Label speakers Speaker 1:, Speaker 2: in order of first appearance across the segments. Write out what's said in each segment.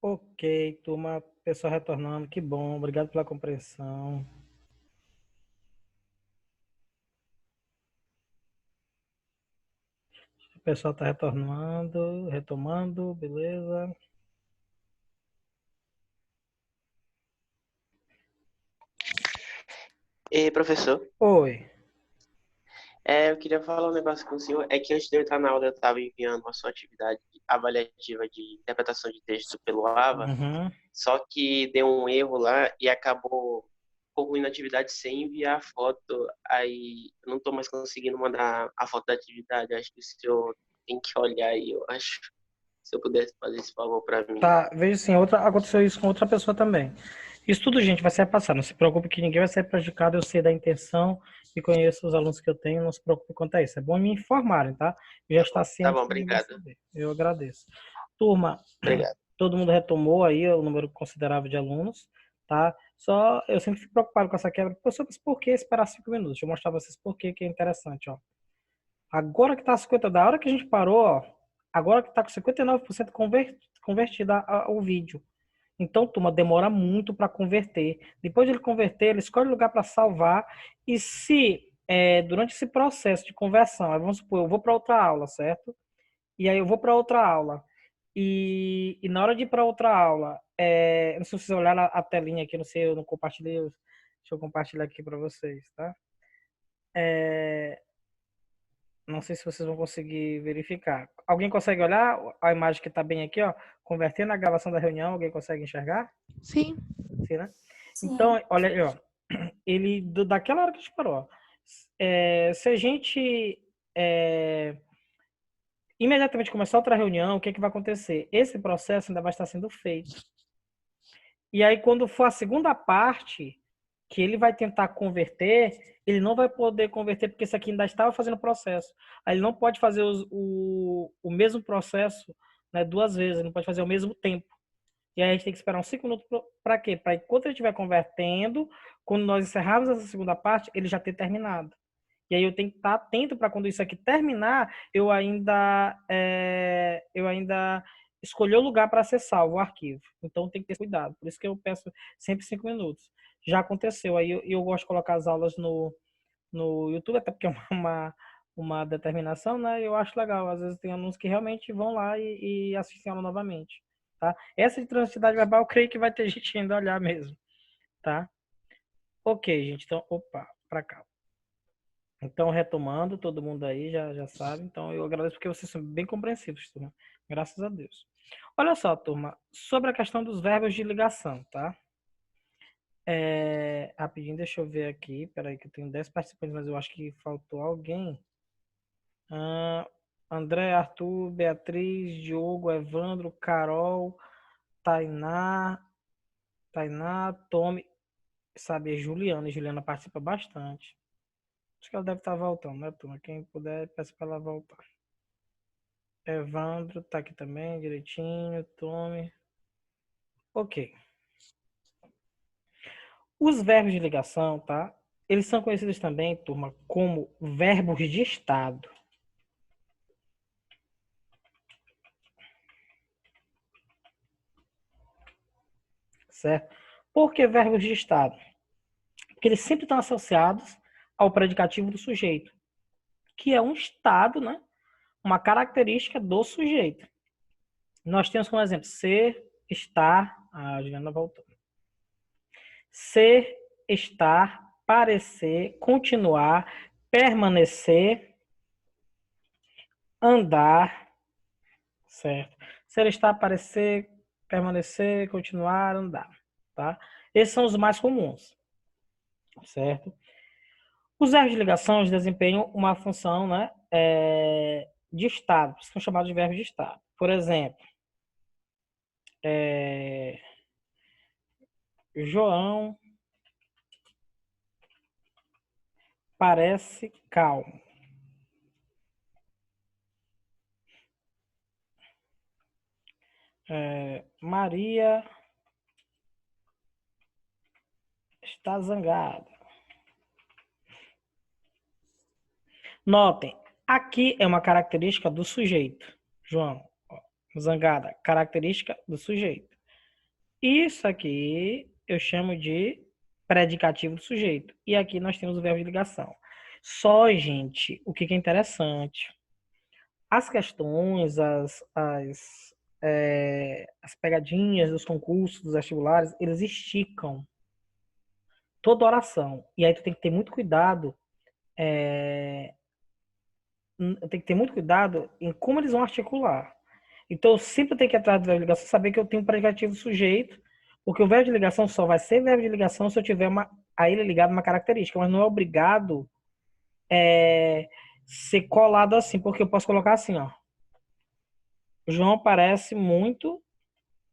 Speaker 1: Ok, turma, pessoal retornando, que bom, obrigado pela compreensão. O pessoal está retornando, retomando, beleza?
Speaker 2: E professor,
Speaker 1: Oi.
Speaker 2: eu queria falar um negócio com o senhor. É que antes de eu entrar na aula, eu estava enviando a sua atividade avaliativa de interpretação de texto pelo AVA,
Speaker 1: Uhum.
Speaker 2: só que deu um erro lá e acabou concluindo a atividade sem enviar a foto. Aí eu não estou mais conseguindo mandar a foto da atividade. Acho que o senhor tem que olhar aí, eu acho. Se eu pudesse fazer esse favor para mim.
Speaker 1: Tá, veja assim, aconteceu isso com outra pessoa também. Isso tudo, gente, vai ser passado. Não se preocupe que ninguém vai ser prejudicado. Eu sei da intenção e conheço os alunos que eu tenho. Não se preocupe quanto a isso. É bom me informarem, tá? Já está
Speaker 2: Tá
Speaker 1: ciente
Speaker 2: bom,
Speaker 1: que ninguém vai
Speaker 2: obrigado.
Speaker 1: saber. Eu agradeço. Turma,
Speaker 2: Obrigado.
Speaker 1: todo mundo retomou aí o número considerável de alunos, tá? Só eu sempre fico preocupado com essa quebra. Professor, mas por que esperar 5 minutos? Deixa eu mostrar pra vocês por que que é interessante, ó. Agora que tá 50, da hora que a gente parou, ó, agora que tá com 59% convertido ao vídeo. Então, turma, demora muito para converter. Depois de ele converter, ele escolhe o lugar para salvar. E se durante esse processo de conversão, vamos supor, eu vou para outra aula, certo? E aí eu vou para outra aula. E na hora de ir para outra aula, não sei se vocês olharam a telinha aqui, não sei, eu não compartilhei. Deixa eu compartilhar aqui para vocês, tá? Não sei se vocês vão conseguir verificar. Alguém consegue olhar a imagem que está bem aqui, ó? Convertendo a gravação da reunião, alguém consegue enxergar?
Speaker 3: Sim.
Speaker 1: Sim, né?
Speaker 3: Sim.
Speaker 1: Então, olha aí, ó. Ele, daquela hora que a gente parou, ó, se a gente imediatamente começar outra reunião, o que é que vai acontecer? Esse processo ainda vai estar sendo feito. E aí, quando for a segunda parte, que ele vai tentar converter, ele não vai poder converter porque esse aqui ainda estava fazendo o processo. Aí ele não pode fazer o mesmo processo, né, duas vezes, ele não pode fazer ao mesmo tempo. E aí a gente tem que esperar uns 5 minutos para quê? Para enquanto ele estiver convertendo, quando nós encerrarmos essa segunda parte, ele já ter terminado. E aí eu tenho que estar atento para quando isso aqui terminar, eu ainda escolher o lugar para acessar o arquivo. Então tem que ter cuidado. Por isso que eu peço sempre 5 minutos. Já aconteceu. Aí eu gosto de colocar as aulas no YouTube, até porque é uma determinação, né? Eu acho legal. Às vezes tem alunos que realmente vão lá e assistem a aula novamente. Tá? Essa de transitividade verbal, eu creio que vai ter gente indo olhar mesmo. Tá? Ok, gente. Então, opa, para cá. Então, retomando, todo mundo aí já sabe. Então, eu agradeço porque vocês são bem compreensivos, turma. Graças a Deus. Olha só, turma, sobre a questão dos verbos de ligação, tá? Rapidinho, deixa eu ver aqui. Peraí, que eu tenho 10 participantes, mas eu acho que faltou alguém. André, Arthur, Beatriz, Diogo, Evandro, Carol, Tainá, Tommy, sabe, Juliana. Juliana participa bastante. Acho que ela deve estar voltando, né, turma? Quem puder, peço para ela voltar. Evandro tá aqui também, direitinho. Tome. Ok. Os verbos de ligação, tá? Eles são conhecidos também, turma, como verbos de estado. Certo? Por que verbos de estado? Porque eles sempre estão associados ao predicativo do sujeito, que é um estado, né? Uma característica do sujeito. Nós temos como exemplo ser, estar. A Juliana voltou. Ser, estar, parecer, continuar, permanecer, andar, certo? Ser, estar, parecer, permanecer, continuar, andar, tá? Esses são os mais comuns, certo? Os verbos de ligação desempenham uma função, né, de estado, são chamados de verbos de estado. Por exemplo, João parece calmo. Maria está zangada. Notem, aqui é uma característica do sujeito. João, ó, zangada, característica do sujeito. Isso aqui eu chamo de predicativo do sujeito. E aqui nós temos o verbo de ligação. Só, gente, o que é interessante. As questões, as pegadinhas dos concursos, dos vestibulares, eles esticam toda oração. E aí tu tem que ter muito cuidado, tem que ter muito cuidado em como eles vão articular. Então, eu sempre tenho que ir atrás do verbo de ligação, saber que eu tenho um predicativo sujeito, porque o verbo de ligação só vai ser verbo de ligação se eu tiver a ele ligado uma característica, mas não é obrigado ser colado assim, porque eu posso colocar assim, ó. João parece muito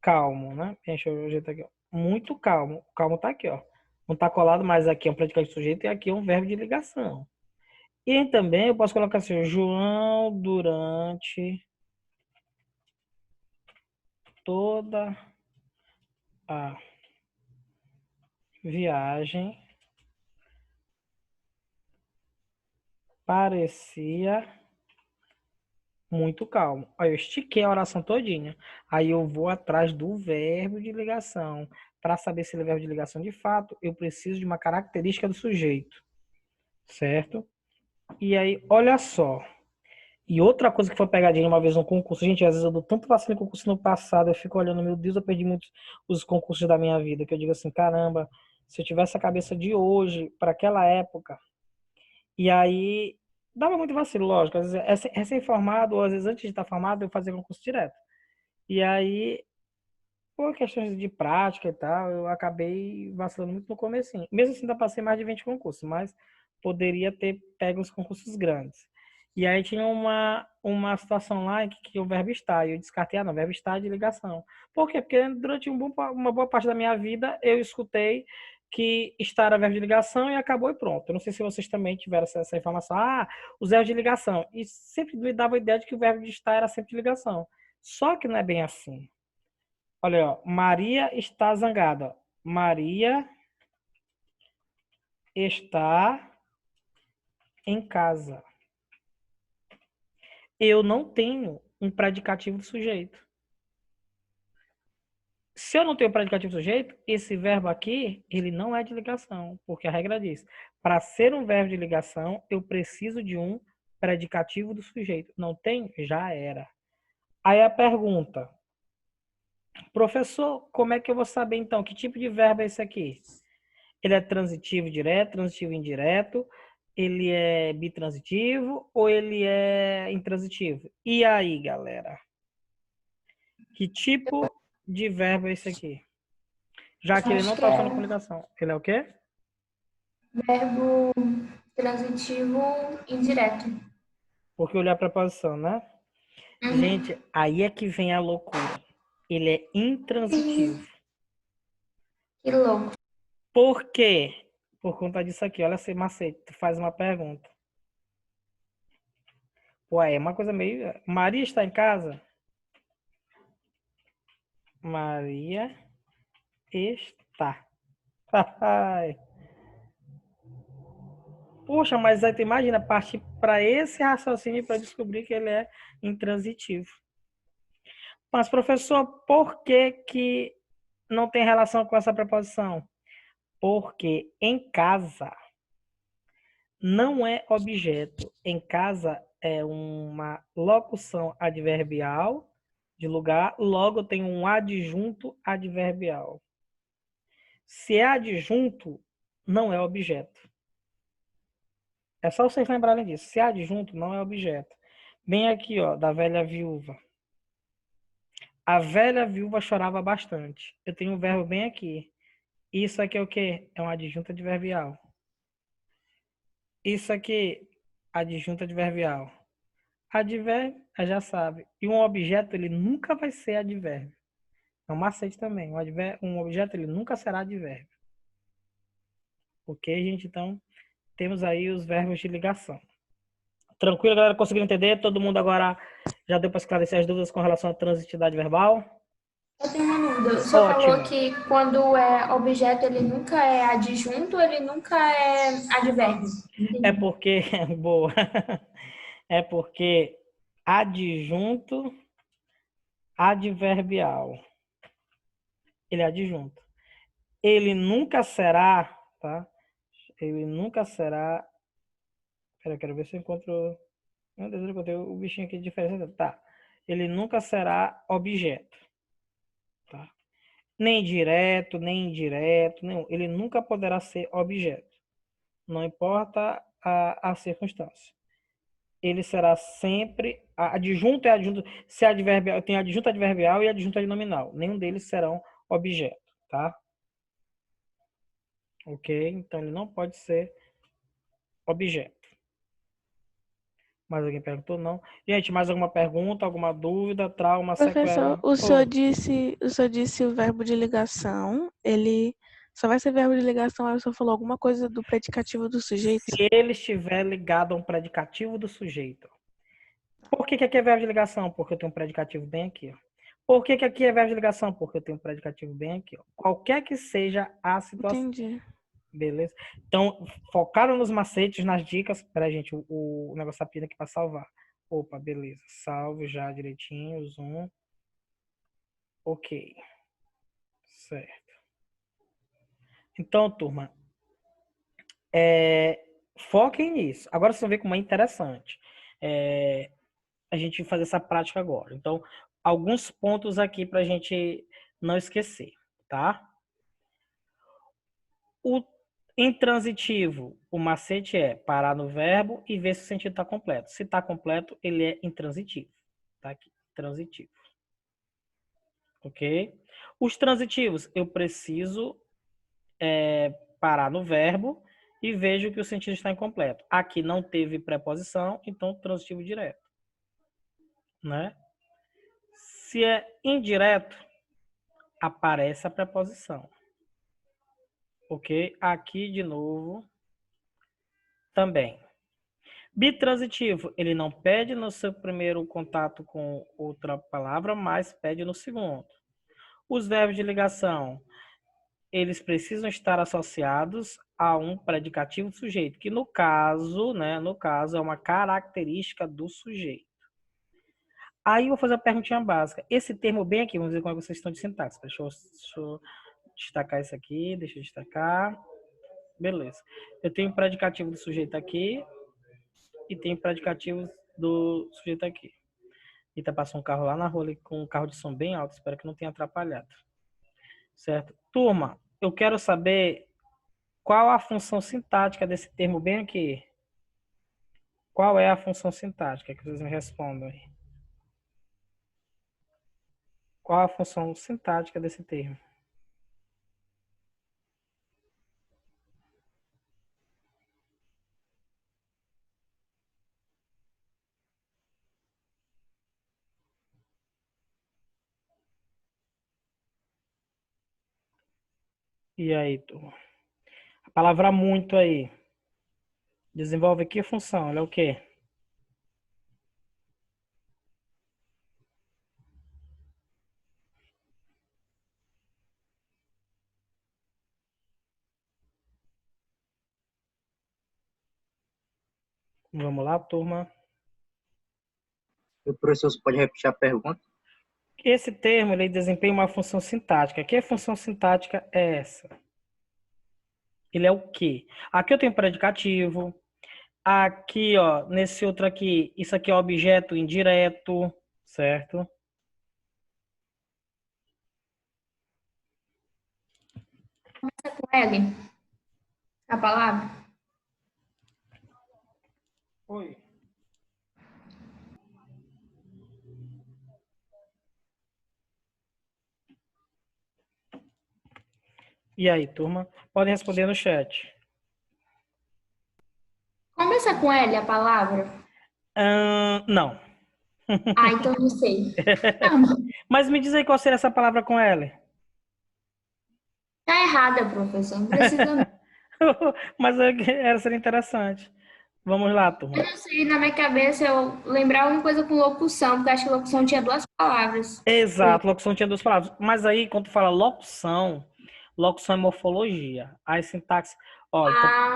Speaker 1: calmo, né? Deixa eu ajeitar aqui, ó. Muito calmo. O calmo tá aqui, ó. Não tá colado, mas aqui é um predicativo sujeito e aqui é um verbo de ligação. E também eu posso colocar assim, João durante toda a viagem parecia muito calmo. Aí eu estiquei a oração todinha. Aí eu vou atrás do verbo de ligação. Para saber se ele é verbo de ligação de fato, eu preciso de uma característica do sujeito. Certo? E aí, olha só. E outra coisa que foi pegadinha uma vez no concurso, gente, às vezes eu dou tanto vacilo em concurso no passado, eu fico olhando, meu Deus, eu perdi muitos os concursos da minha vida, que eu digo assim, caramba, se eu tivesse a cabeça de hoje para aquela época, e aí dava muito vacilo, lógico, às vezes recém-formado, ou às vezes antes de estar formado, eu fazia concurso direto. E aí, por questões de prática e tal, eu acabei vacilando muito no comecinho. Mesmo assim, ainda passei mais de 20 concursos, mas poderia ter pego os concursos grandes. E aí tinha uma situação lá em que o verbo está, e eu descartei, não, o verbo está é de ligação. Por quê? Porque durante uma boa parte da minha vida eu escutei que estar era verbo de ligação e acabou e pronto. Eu não sei se vocês também tiveram essa informação. Ah, os verbos de ligação. E sempre me dava a ideia de que o verbo de estar era sempre de ligação. Só que não é bem assim. Olha, ó, Maria está zangada. Maria está em casa. Eu não tenho um predicativo do sujeito. Se eu não tenho predicativo do sujeito, esse verbo aqui, ele não é de ligação, porque a regra diz, para ser um verbo de ligação, eu preciso de um predicativo do sujeito. Não tem? Já era. Aí a pergunta, professor, como é que eu vou saber então que tipo de verbo é esse aqui? Ele é transitivo direto, transitivo indireto, ele é bitransitivo ou ele é intransitivo? E aí, galera? Que tipo de verbo é esse aqui? Já que ele não
Speaker 3: Acho que
Speaker 1: está
Speaker 3: é
Speaker 1: usando com ligação. Ele é o quê?
Speaker 3: verbo transitivo indireto.
Speaker 1: Porque olhar para a preposição, né?
Speaker 3: Uhum.
Speaker 1: Gente, aí é que vem a loucura. Ele é intransitivo.
Speaker 3: Que louco.
Speaker 1: Por quê? Por conta disso aqui. Olha esse macete. Tu faz uma pergunta. Ué, é uma coisa meio... Maria está em casa? Maria está. Poxa, mas aí tu imagina partir para esse raciocínio para descobrir que ele é intransitivo. Mas, professor, por que que não tem relação com essa preposição? Porque em casa não é objeto. Em casa é uma locução adverbial de lugar, logo tem um adjunto adverbial. Se é adjunto, não é objeto. É só vocês lembrarem disso. Se é adjunto, não é objeto. Bem aqui, ó, da velha viúva. A velha viúva chorava bastante. Eu tenho um verbo bem aqui. Isso aqui é o quê? É um adjunto adverbial. Isso aqui, adjunto adverbial. Advérbio, já sabe. E um objeto, ele nunca vai ser advérbio. É um macete também. Um objeto, ele nunca será advérbio. Ok, gente? Então, temos aí os verbos de ligação. Tranquilo, galera? Conseguiu entender? Todo mundo agora já deu para esclarecer as dúvidas com relação à transitividade verbal?
Speaker 3: Eu tenho uma dúvida. O senhor falou
Speaker 1: Ótimo.
Speaker 3: que quando é objeto ele nunca é adjunto, ele nunca é advérbio.
Speaker 1: É
Speaker 3: Entendi.
Speaker 1: porque, boa, é porque adjunto adverbial. Ele é adjunto. Ele nunca será, tá? Ele nunca será. Pera, quero ver se eu encontro. Meu Deus, eu encontrei o bichinho aqui de diferença. Tá. Ele nunca será objeto, tá? Nem direto, nem indireto, nenhum. Ele nunca poderá ser objeto. Não importa a circunstância. Ele será sempre. Adjunto é adjunto. Se é adverbial, tem adjunto adverbial e adjunto adnominal. Nenhum deles serão objeto, tá? Ok? Então ele não pode ser objeto. Mais alguém perguntou? Não. Gente, mais alguma pergunta, alguma dúvida, trauma,
Speaker 4: Professor,
Speaker 1: sequela?
Speaker 4: o senhor disse o verbo de ligação, ele só vai ser verbo de ligação, aí o senhor falou alguma coisa do predicativo do sujeito?
Speaker 1: Se ele estiver ligado a um predicativo do sujeito. Por que aqui é verbo de ligação? Porque eu tenho um predicativo bem aqui. Ó. Por que aqui é verbo de ligação? Porque eu tenho um predicativo bem aqui. Ó. Qualquer que seja a situação.
Speaker 4: Entendi.
Speaker 1: Beleza? Então, focaram nos macetes, nas dicas. Peraí, gente, o negócio tá pedindo aqui para salvar. Opa, beleza. Salve já direitinho, zoom. Ok. Certo. Então, turma, foquem nisso. Agora vocês vão ver como é interessante. A gente fazer essa prática agora. Então, alguns pontos aqui para a gente não esquecer, tá? O intransitivo, o macete é parar no verbo e ver se o sentido está completo. Se está completo, ele é intransitivo. Tá aqui, transitivo. Ok? Os transitivos, eu preciso parar no verbo e vejo que o sentido está incompleto. Aqui não teve preposição, então transitivo direto. Né? Se é indireto, aparece a preposição. Ok? Aqui, de novo, também. Bitransitivo, ele não pede no seu primeiro contato com outra palavra, mas pede no segundo. Os verbos de ligação, eles precisam estar associados a um predicativo do sujeito, que no caso, é uma característica do sujeito. Aí eu vou fazer a perguntinha básica. Esse termo bem aqui, vamos ver como vocês estão de sintaxe. Deixa eu destacar isso aqui, deixa eu destacar. Beleza. Eu tenho predicativo do sujeito aqui e tenho predicativo do sujeito aqui. Eita, passou um carro lá na rua ali, com um carro de som bem alto. Espero que não tenha atrapalhado. Certo? Turma, eu quero saber qual a função sintática desse termo bem aqui. Qual é a função sintática? Que vocês me respondam aí. Qual a função sintática desse termo? E aí, turma? A palavra muito aí. Desenvolve que função? Ela é o quê? Vamos lá, turma.
Speaker 5: O professor pode repetir a pergunta?
Speaker 1: Esse termo ele desempenha uma função sintática. Que função sintática é essa? Ele é o quê? Aqui eu tenho predicativo. Aqui, ó, nesse outro aqui, isso aqui é objeto indireto, certo?
Speaker 3: Começa com L, a palavra.
Speaker 1: Oi. E aí, turma? Podem responder no chat.
Speaker 3: Começa com L, a palavra.
Speaker 1: Não.
Speaker 3: Ah, então não sei.
Speaker 1: Mas me diz aí qual seria essa palavra com L.
Speaker 3: Tá errada, professor. Não precisa não.
Speaker 1: Mas seria interessante. Vamos lá, turma.
Speaker 3: Eu não sei, na minha cabeça eu lembrava alguma coisa com locução, porque acho que locução tinha duas palavras.
Speaker 1: Exato, locução tinha duas palavras. Mas aí, quando tu fala locução é morfologia. Aí, sintaxe. Ó, então,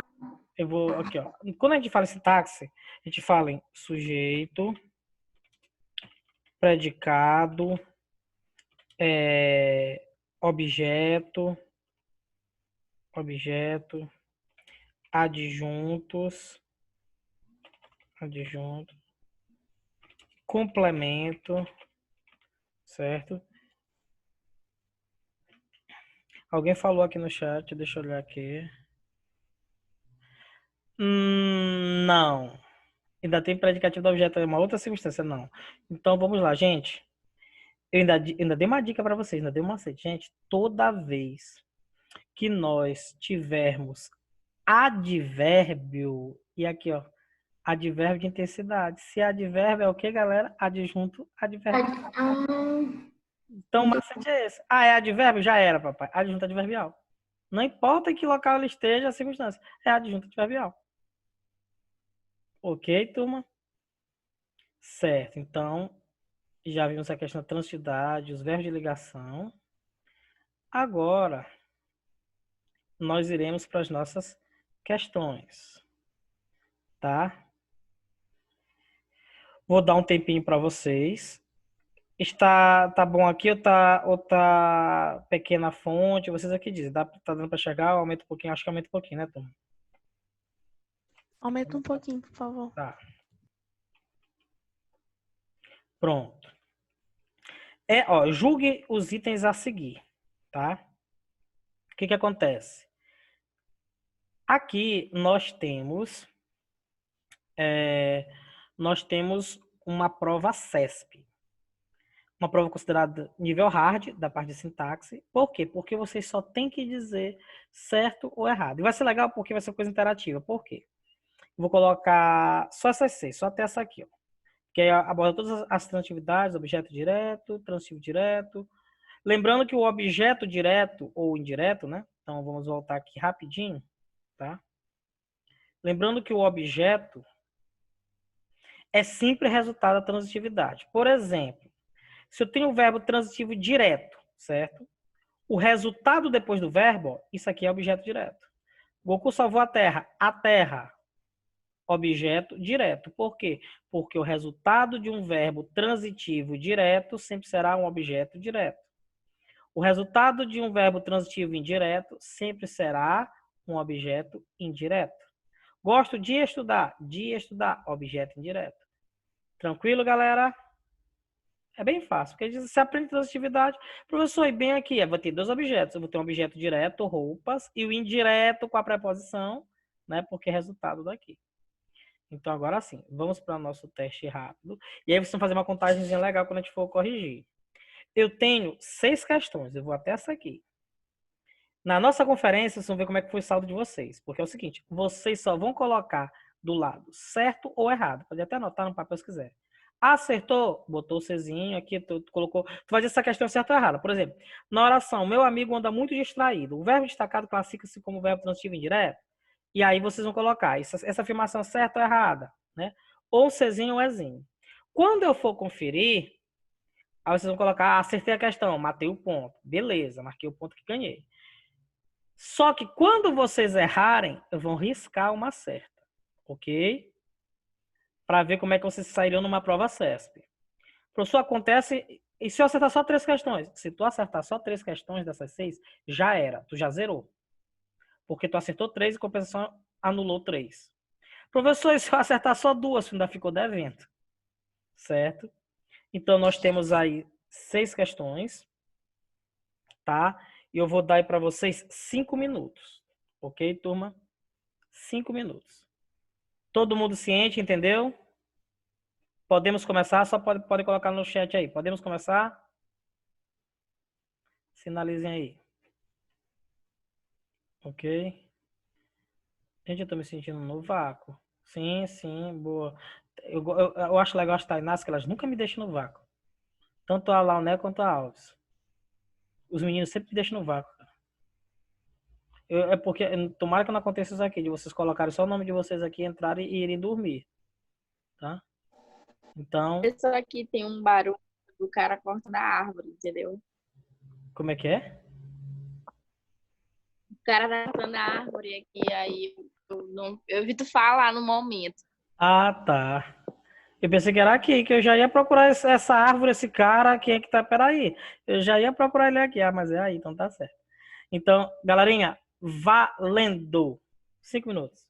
Speaker 1: eu vou aqui, ó. Quando a gente fala em sintaxe, a gente fala em sujeito, predicado, objeto, adjuntos, complemento, certo? Alguém falou aqui no chat, deixa eu olhar aqui. Não. Ainda tem predicativo do objeto, é uma outra circunstância, não. Então, vamos lá, gente. Eu ainda dei uma dica para vocês, ainda dei uma macete. Gente, toda vez que nós tivermos advérbio, e aqui, ó, advérbio de intensidade. Se advérbio é o que, galera? Adjunto adverbial. Então, o macete é esse. Ah, é advérbio? Já era, papai. Adjunto adverbial. Não importa em que local ele esteja, a circunstância. É adjunto adverbial. Ok, turma? Certo. Então, já vimos a questão da transitividade, os verbos de ligação. Agora, nós iremos para as nossas questões. Tá? Vou dar um tempinho para vocês. Tá bom aqui ou tá pequena a fonte? Vocês aqui dizem. Tá dando para chegar? Aumenta um pouquinho? Acho que aumenta um pouquinho, né, turma?
Speaker 4: Aumenta um pouquinho, por favor.
Speaker 1: Tá. Pronto. Julgue os itens a seguir, tá? O que acontece? Aqui nós temos uma prova CESP. Uma prova considerada nível hard, da parte de sintaxe. Por quê? Porque vocês só tem que dizer certo ou errado. E vai ser legal porque vai ser coisa interativa. Por quê? Vou colocar só essas 6, só até essa aqui, ó. Que aí aborda todas as transitividades, objeto direto, transitivo direto. Lembrando que o objeto direto ou indireto, né? Então, vamos voltar aqui rapidinho, tá? Lembrando que o objeto é sempre resultado da transitividade. Por exemplo, se eu tenho o verbo transitivo direto, certo? O resultado depois do verbo, isso aqui é objeto direto. Goku salvou a Terra, objeto direto. Por quê? Porque o resultado de um verbo transitivo direto sempre será um objeto direto. O resultado de um verbo transitivo indireto sempre será um objeto indireto. Gosto de estudar, objeto indireto. Tranquilo, galera? É bem fácil, porque você aprende transitividade. Professor, e bem aqui, eu vou ter dois objetos. Eu vou ter um objeto direto, roupas, e o indireto com a preposição, né? Porque é resultado daqui. Então, agora sim, vamos para o nosso teste rápido. E aí vocês vão fazer uma contagemzinha legal quando a gente for corrigir. Eu tenho 6 questões, eu vou até essa aqui. Na nossa conferência, vocês vão ver como é que foi o saldo de vocês. Porque é o seguinte, vocês só vão colocar do lado certo ou errado. Pode até anotar no papel se quiser. Acertou? Botou o Czinho aqui, tu colocou. Tu vai dizer essa questão certa ou errada. Por exemplo, na oração, meu amigo anda muito distraído. O verbo destacado classifica-se como verbo transitivo indireto. E aí vocês vão colocar essa afirmação é certa ou errada, né? Ou Czinho ou Ezinho. Quando eu for conferir, aí vocês vão colocar, acertei a questão, matei o ponto. Beleza, marquei o ponto que ganhei. Só que quando vocês errarem, vão riscar uma certa, ok? Para ver como é que vocês sairiam numa prova CESP. Professor, acontece... E se eu acertar só 3 questões? Se tu acertar só 3 questões dessas 6, já era. Tu já zerou. Porque tu acertou 3 e compensação anulou 3. Professor, e se eu acertar só 2, tu ainda ficou devendo. Certo? Então, nós temos aí 6 questões. Tá? E eu vou dar aí para vocês 5 minutos. Ok, turma? 5 minutos. Todo mundo ciente, entendeu? Podemos começar? Só pode colocar no chat aí. Podemos começar? Sinalizem aí. Ok? Gente, eu tô me sentindo no vácuo. Sim, sim, boa. Eu acho legal as Tainás, que elas nunca me deixam no vácuo. Tanto a Launé quanto a Alves. Os meninos sempre me deixam no vácuo. É porque, tomara que não aconteça isso aqui, de vocês colocarem só o nome de vocês aqui, entrarem e irem dormir. Tá? Então...
Speaker 6: Isso aqui tem um barulho do cara cortando a árvore, entendeu?
Speaker 1: Como é que é?
Speaker 6: O cara tá cortando a árvore aqui, aí eu evito falar no momento.
Speaker 1: Ah, tá. Eu pensei que era aqui, que eu já ia procurar essa árvore, esse cara, quem é que tá? Peraí. Eu já ia procurar ele aqui. Ah, mas é aí, então tá certo. Então, galerinha, valendo. 5 minutos.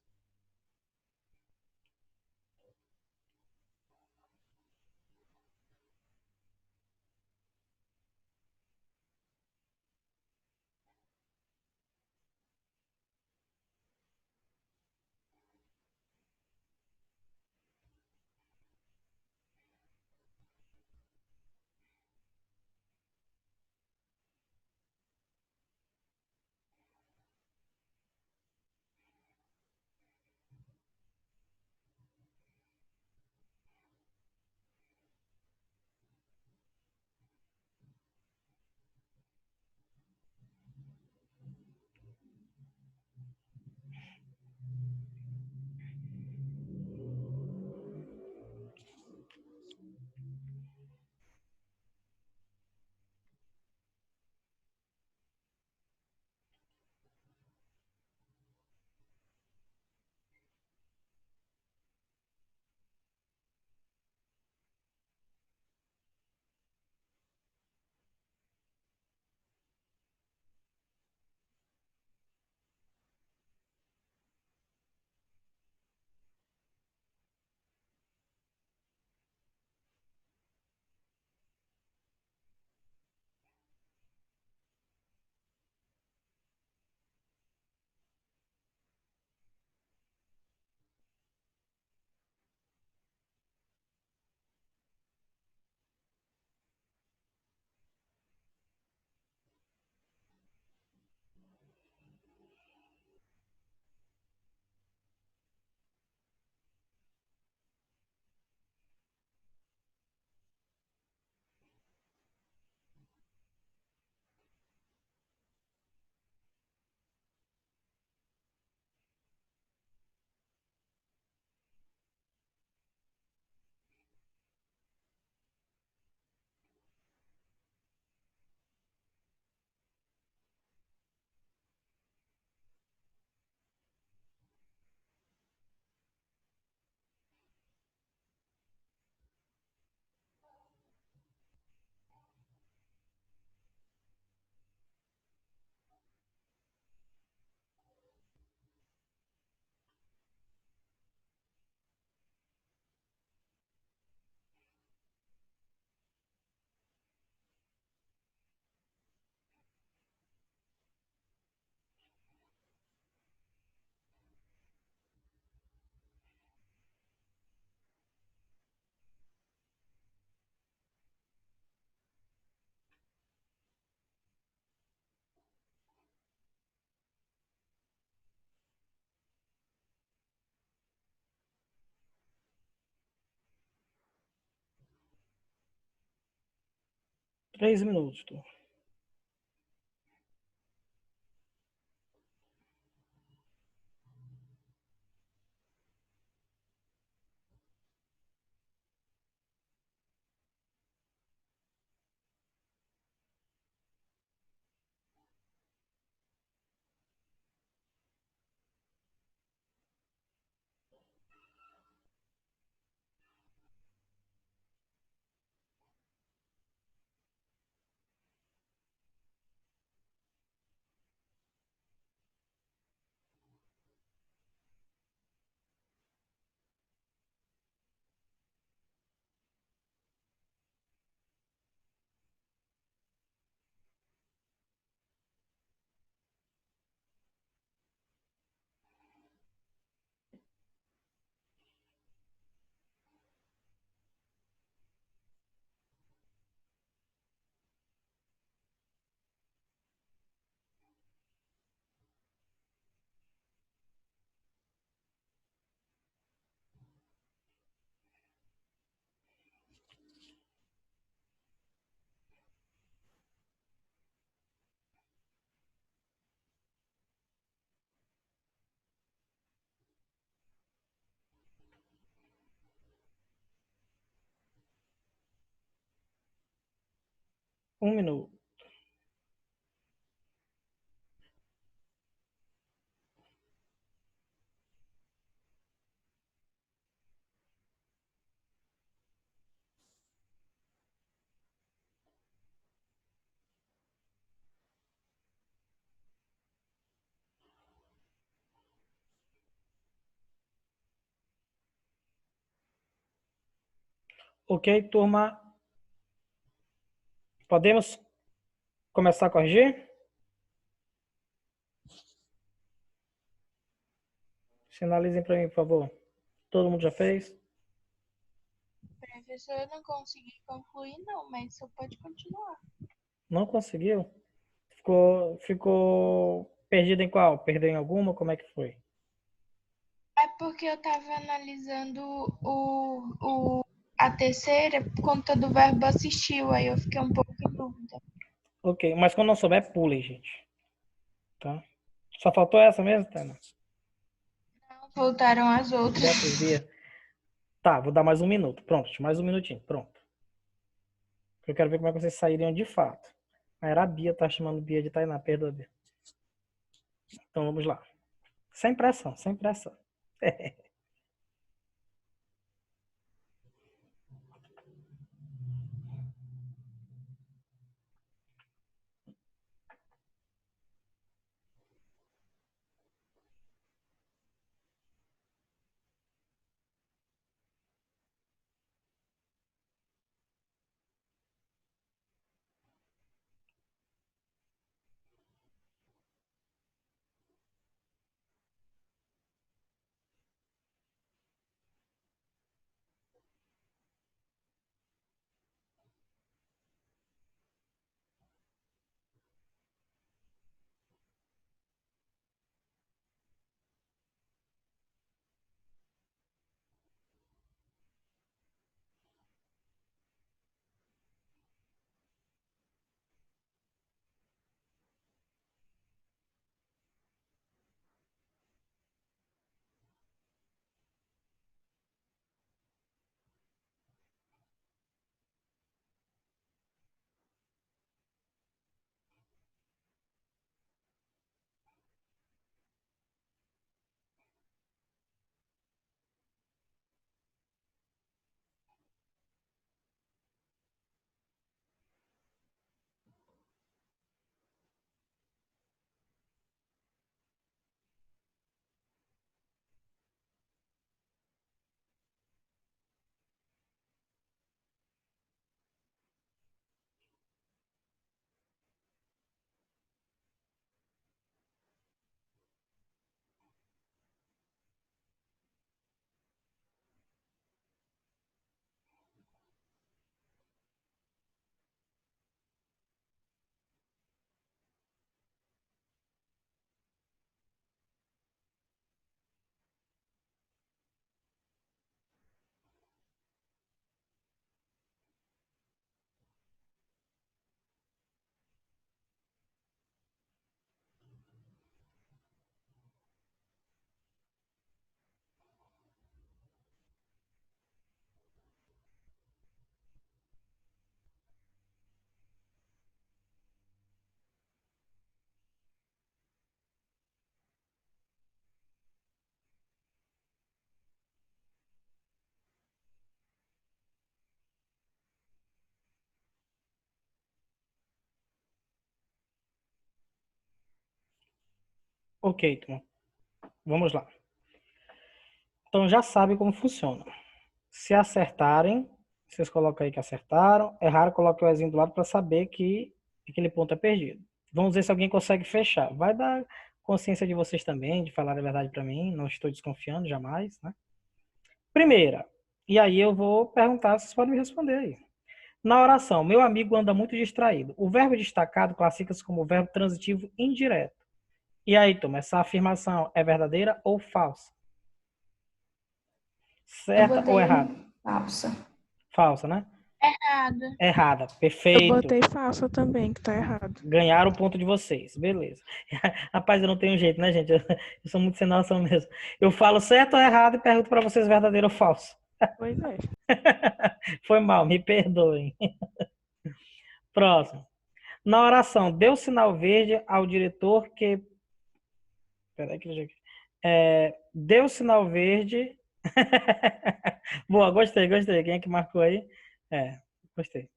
Speaker 1: Três minutos, tu. Um minuto. Ok, turma? Podemos começar a corrigir? Sinalizem para mim, por favor. Todo mundo já fez?
Speaker 4: Professor, eu não consegui concluir, não, mas você pode continuar.
Speaker 1: Não conseguiu? Ficou perdido em qual? Perdeu em alguma? Como é que foi?
Speaker 4: É porque eu estava analisando a terceira por conta do verbo assistiu, aí eu fiquei um pouco em dúvida.
Speaker 1: Ok, mas quando não souber, pule, gente. Tá? Só faltou essa mesmo, Tana?
Speaker 4: Voltaram as outras.
Speaker 1: Beatriz Bia. Tá, vou dar mais um minuto. Pronto, mais um minutinho. Pronto. Eu quero ver como é que vocês sairiam de fato. Era a Bia, tá chamando Bia de Tainá, perdoa, Bia. Então vamos lá. Sem pressão, sem pressão. Ok, turma. Vamos lá. Então já sabe como funciona. Se acertarem, vocês colocam aí que acertaram. Erraram, coloquem o Ezinho do lado para saber que aquele ponto é perdido. Vamos ver se alguém consegue fechar. Vai dar consciência de vocês também, de falar a verdade para mim. Não estou desconfiando jamais, né? Primeira. E aí eu vou perguntar, vocês podem me responder aí. Na oração, meu amigo anda muito distraído. O verbo destacado classifica-se como verbo transitivo indireto. E aí, Tom, essa afirmação é verdadeira ou falsa?
Speaker 3: Eu
Speaker 1: Certa ou
Speaker 3: botei
Speaker 1: errada?
Speaker 3: falsa.
Speaker 1: Falsa, né?
Speaker 4: Errada.
Speaker 1: Errada.
Speaker 4: Eu
Speaker 1: Perfeito.
Speaker 4: botei falsa também, que tá errado.
Speaker 1: Ganharam o ponto de vocês. Beleza. Rapaz, eu não tenho jeito, né, gente? Eu sou muito sem noção mesmo. Eu falo certo ou errado e pergunto para vocês verdadeiro ou falso.
Speaker 4: Pois é.
Speaker 1: Foi mal, me perdoem. Próximo. Na oração, deu sinal verde ao diretor que... Peraí que eu já... deu sinal verde... Boa, gostei. Quem é que marcou aí? Gostei.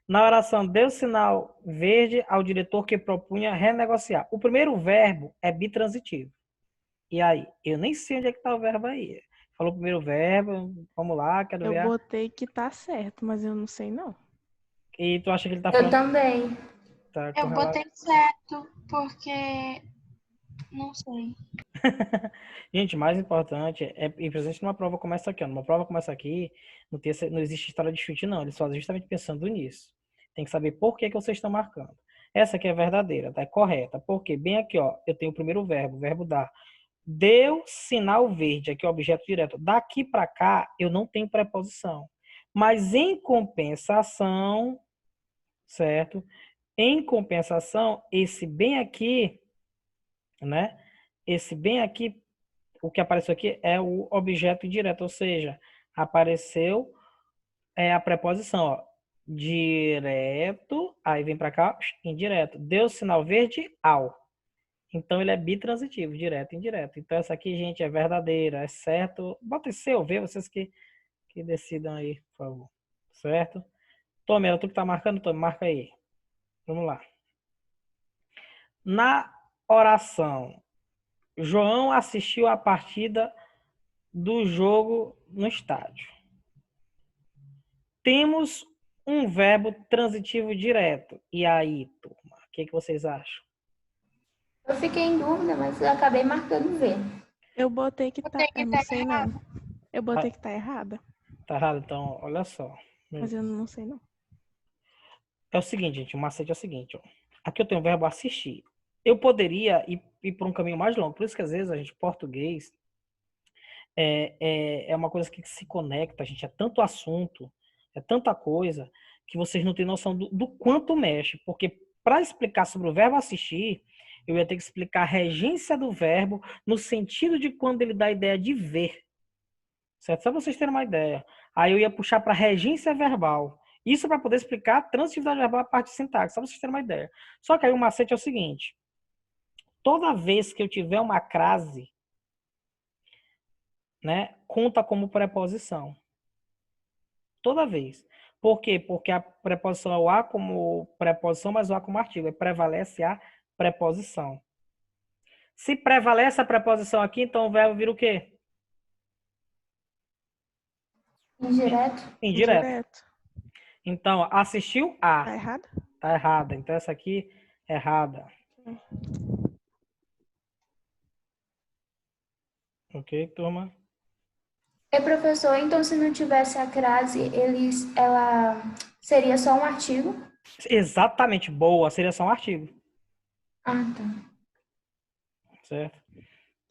Speaker 1: Na oração, deu sinal verde ao diretor que propunha renegociar. O primeiro verbo é bitransitivo. E aí? Eu nem sei onde é que está o verbo aí. Falou o primeiro verbo. Vamos lá, quero
Speaker 4: Eu
Speaker 1: ver.
Speaker 4: botei que tá certo, mas eu não sei não.
Speaker 1: E tu acha que ele tá
Speaker 3: Eu
Speaker 1: falando
Speaker 3: também.
Speaker 1: tá, com
Speaker 6: Eu botei certo, porque não sei.
Speaker 1: Gente, o mais importante é ir presente numa prova como essa aqui, ó. Numa prova como essa aqui, não existe história de chute, não. Eles fazem justamente pensando nisso. Tem que saber por que que vocês estão marcando. Essa aqui é verdadeira, tá? É correta. Porque bem aqui, ó, eu tenho o primeiro verbo, o verbo dar. Deu sinal verde, aqui é o objeto direto. Daqui para cá, eu não tenho preposição. Mas em compensação, certo? Em compensação, esse bem aqui, né? Esse bem aqui, o que apareceu aqui é o objeto direto, ou seja, apareceu a preposição, ó, direto, aí vem para cá, indireto. Deu sinal verde, ao. Então ele é bitransitivo, direto e indireto. Então essa aqui, gente, é verdadeira, é certo. Bota C ou V, vocês que decidam aí, por favor. Certo? Tome, era tu que tá marcando, Tome, marca aí. Vamos lá. Na oração, João assistiu a partida do jogo no estádio. Temos um verbo transitivo direto. E aí, turma? O que vocês acham?
Speaker 3: Eu fiquei em dúvida, mas eu acabei marcando V.
Speaker 4: Eu botei que tá.
Speaker 6: Botei que
Speaker 4: Eu
Speaker 6: tá
Speaker 4: não sei não. Eu botei que tá errada,
Speaker 1: Tá errado? Então, olha só.
Speaker 4: mas eu não sei não.
Speaker 1: É o seguinte, gente. O macete é o seguinte. Ó. Aqui eu tenho o verbo assistir. Eu poderia ir por um caminho mais longo. Por isso que às vezes a gente, português, é uma coisa que se conecta, gente. É tanto assunto, é tanta coisa, que vocês não têm noção do quanto mexe. Porque para explicar sobre o verbo assistir, eu ia ter que explicar a regência do verbo no sentido de quando ele dá a ideia de ver. Certo? Só vocês terem uma ideia. Aí eu ia puxar para regência verbal. Isso para poder explicar a transitividade verbal, a parte de sintaxe, só vocês terem uma ideia. Só que aí o macete é o seguinte. Toda vez que eu tiver uma crase, né, conta como preposição. Toda vez. Por quê? Porque a preposição é o a como preposição, mas o a como artigo. Prevalece a preposição. Se prevalece a preposição aqui, então o verbo vira o quê?
Speaker 3: Indireto.
Speaker 1: Indireto. Então, assistiu a.
Speaker 4: Tá errado?
Speaker 1: Tá errada. Então, essa aqui é errada. Ok, turma?
Speaker 3: Professor, então se não tivesse a crase, ela seria só um artigo?
Speaker 1: Exatamente. Boa. Seria só um artigo.
Speaker 3: Ah, tá.
Speaker 1: Certo?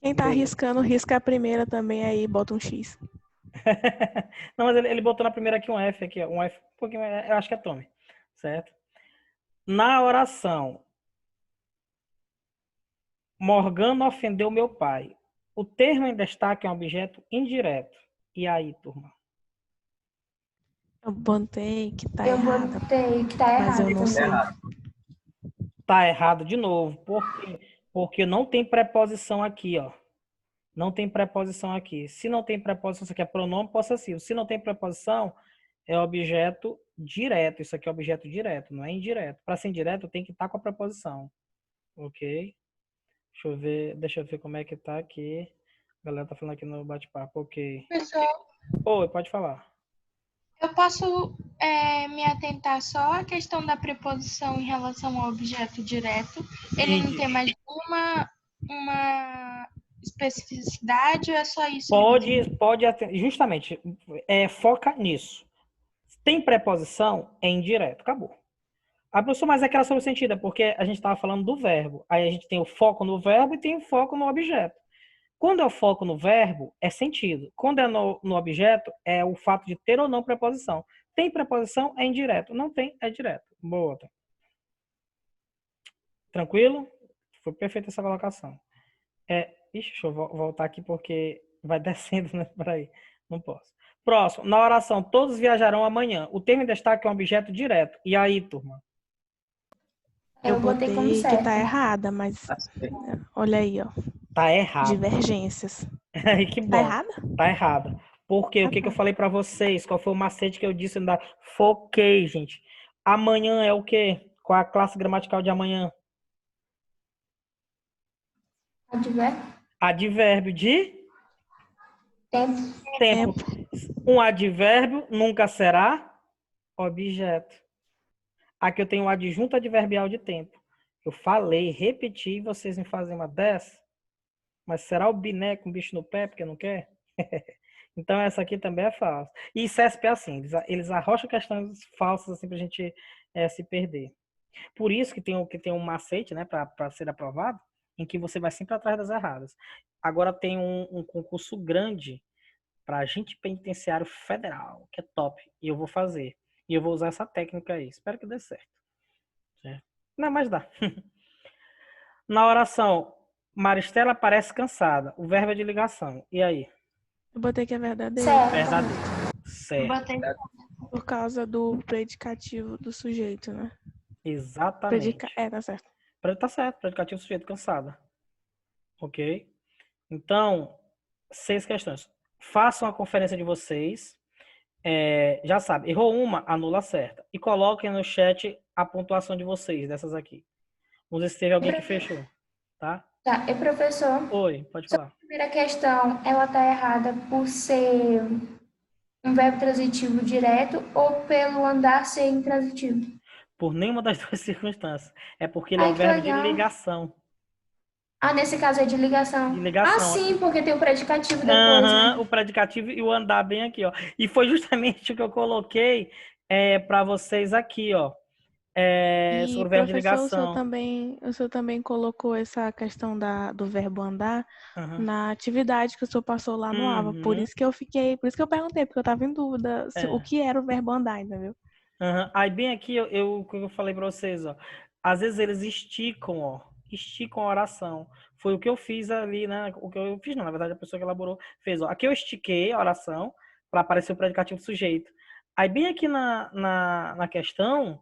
Speaker 4: Quem tá arriscando, risca a primeira também aí, bota um X.
Speaker 1: Não, mas ele botou na primeira aqui um F. Aqui, um F um pouquinho, eu acho que é Tome. Certo? Na oração, Morgana ofendeu meu pai. O termo em destaque é um objeto indireto. E aí, turma?
Speaker 4: Eu botei que tá
Speaker 3: Eu
Speaker 4: errada,
Speaker 3: botei que tá
Speaker 4: mas
Speaker 3: errado
Speaker 4: eu não sei.
Speaker 1: Tá errado de novo. Por quê? Porque não tem preposição aqui, ó. Não tem preposição aqui. Se não tem preposição, isso aqui é pronome possessivo. Se não tem preposição, é objeto direto. Isso aqui é objeto direto, não é indireto. Para ser indireto, tem que estar com a preposição. Ok? Deixa eu ver como é que tá aqui. A galera tá falando aqui no bate-papo. Ok.
Speaker 6: Professor,
Speaker 1: Oi, pode falar.
Speaker 6: eu posso me atentar só à questão da preposição em relação ao objeto direto? Ele não tem mais uma especificidade ou é só isso mesmo?
Speaker 1: Pode justamente, foca nisso. Tem preposição, é indireto. Acabou. A professora, mas é aquela sobre sentido, é porque a gente estava falando do verbo. Aí a gente tem o foco no verbo e tem o foco no objeto. Quando é o foco no verbo, é sentido. Quando é no objeto, é o fato de ter ou não preposição. Tem preposição, é indireto. Não tem, é direto. Boa. Tranquilo? Foi perfeita essa colocação. Deixa eu voltar aqui porque vai descendo, né? Peraí, não posso. Próximo. Na oração, todos viajarão amanhã. O termo em destaque é um objeto direto. E aí, turma?
Speaker 3: Eu botei como
Speaker 4: que
Speaker 3: certo.
Speaker 4: tá errada, mas olha aí, ó.
Speaker 1: Tá errado.
Speaker 4: Divergências.
Speaker 1: Que bom.
Speaker 4: Tá errada?
Speaker 1: Tá errada. Porque o que eu falei para vocês? Qual foi o macete que eu disse? Foquei, gente. Amanhã é o quê? Qual a classe gramatical de amanhã?
Speaker 3: Advérbio.
Speaker 1: Advérbio de
Speaker 3: Tempo.
Speaker 1: Tempo. Um advérbio nunca será objeto. Aqui eu tenho o adjunto adverbial de tempo. Eu falei, repeti, vocês me fazem uma dessa. Mas será o biné com bicho no pé porque não quer? Então essa aqui também é falsa. E CESP é assim, eles arrocham questões falsas assim pra gente se perder. Por isso que tem um macete, né, para ser aprovado, em que você vai sempre atrás das erradas. Agora tem um concurso grande para agente penitenciário federal, que é top, e eu vou fazer. E eu vou usar essa técnica aí. Espero que dê certo. Não, mas dá. Na oração, Maristela parece cansada. O verbo é de ligação. E aí?
Speaker 4: Eu botei que é verdadeiro.
Speaker 3: Certo.
Speaker 1: Verdadeiro. Certo.
Speaker 6: Botei
Speaker 4: Por causa do predicativo do sujeito, né?
Speaker 1: Exatamente.
Speaker 4: Tá certo.
Speaker 1: Tá certo. Predicativo sujeito cansada. Ok? Então, 6 questões. Façam a conferência de vocês. Já sabe, errou uma, anula a certa. E coloquem no chat a pontuação de vocês, dessas aqui. Vamos ver se teve alguém que fechou. Tá?
Speaker 3: Tá, e professor,
Speaker 1: Oi, pode falar.
Speaker 3: a primeira questão, ela tá errada por ser um verbo transitivo direto ou pelo andar ser intransitivo?
Speaker 1: Por nenhuma das duas circunstâncias. É porque ele é
Speaker 3: Ai,
Speaker 1: um
Speaker 3: que
Speaker 1: verbo de
Speaker 3: legal.
Speaker 1: ligação.
Speaker 3: Ah, nesse caso é de ligação.
Speaker 1: De ligação.
Speaker 3: Sim, porque tem o predicativo depois, né?
Speaker 1: O predicativo e o andar bem aqui, ó. E foi justamente o que eu coloquei para vocês aqui, ó. Sobre o verbo de
Speaker 4: professor,
Speaker 1: ligação.
Speaker 4: o senhor também colocou essa questão do verbo andar
Speaker 1: Uhum.
Speaker 4: na atividade que o senhor passou lá no AVA. Por isso que eu perguntei, porque eu estava em dúvida o que era o verbo andar, entendeu?
Speaker 1: Uhum. Aí bem aqui, o que eu falei para vocês, ó. Às vezes eles esticam, ó. Esticam a oração. Foi o que eu fiz ali, né? O que eu fiz, não. Na verdade, a pessoa que elaborou fez, ó. Aqui eu estiquei a oração para aparecer o predicativo do sujeito. Aí bem aqui na questão,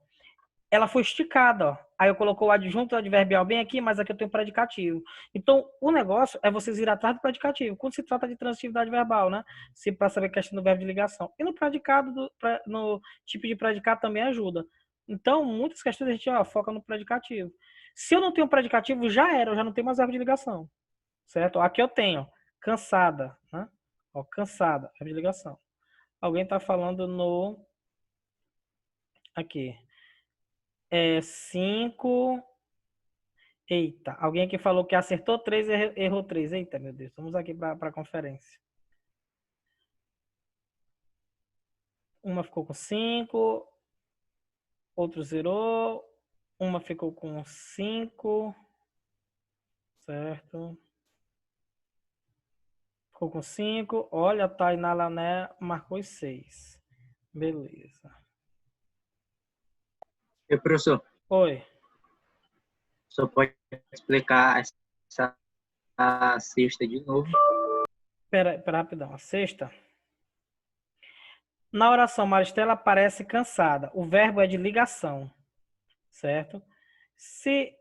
Speaker 1: ela foi esticada, ó. Aí eu colocou o adjunto adverbial bem aqui, mas aqui eu tenho o predicativo. Então, o negócio é vocês ir atrás do predicativo. Quando se trata de transitividade verbal, né? Se para saber a questão do verbo de ligação. E no predicado, no tipo de predicado também ajuda. Então, muitas questões a gente foca no predicativo. Se eu não tenho predicativo, já era, eu já não tenho mais verbo de ligação. Certo? Aqui eu tenho cansada, né? Ó, cansada, verbo de ligação. Alguém está falando no... Aqui. 5. Eita, alguém aqui falou que acertou 3 e errou 3. Eita, meu Deus. Vamos aqui para a conferência. Uma ficou com 5. Outro zerou. Uma ficou com 5. Certo. Ficou com 5. Olha, a Tainá Lané marcou 6. Beleza.
Speaker 5: E, professor,
Speaker 1: Oi.
Speaker 5: só pode explicar a sexta de novo?
Speaker 1: Pera rapidão. A sexta. Na oração, Maristela parece cansada. O verbo é de ligação. Certo? Se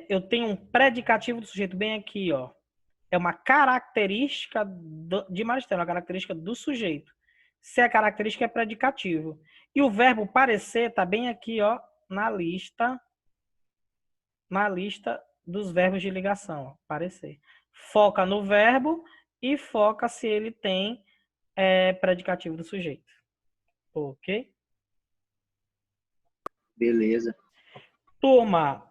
Speaker 1: eu tenho um predicativo do sujeito bem aqui, ó. É uma característica de Maristela, uma característica do sujeito. Se a característica é predicativo. E o verbo parecer está bem aqui, ó, na lista dos verbos de ligação, ó, parecer. Foca no verbo e foca se ele tem predicativo do sujeito. Ok?
Speaker 5: Beleza.
Speaker 1: Turma,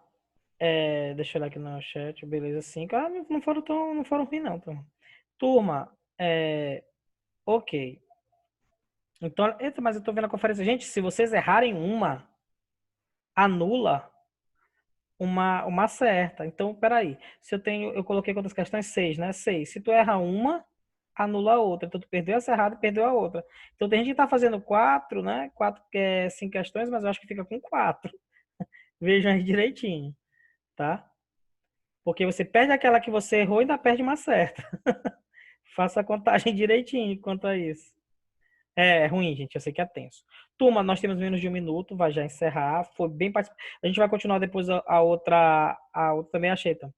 Speaker 1: deixa eu olhar aqui no chat, beleza, 5. Não foram ruim não, turma. Ok. Então, mas eu tô vendo a conferência. Gente, se vocês errarem uma, anula uma certa. Então, peraí. Se eu coloquei quantas questões? 6, né? 6. Se tu erra uma, anula a outra. Então, tu perdeu essa errada e perdeu a outra. Então, tem gente que tá fazendo 4, né? 5 questões, mas eu acho que fica com 4. Vejam aí direitinho, tá? Porque você perde aquela que você errou e ainda perde uma certa. Faça a contagem direitinho quanto a isso. É ruim, gente. Eu sei que é tenso. Turma, nós temos menos de 1 minuto. Vai já encerrar. Foi bem participado. A gente vai continuar depois a outra também, achei. Então.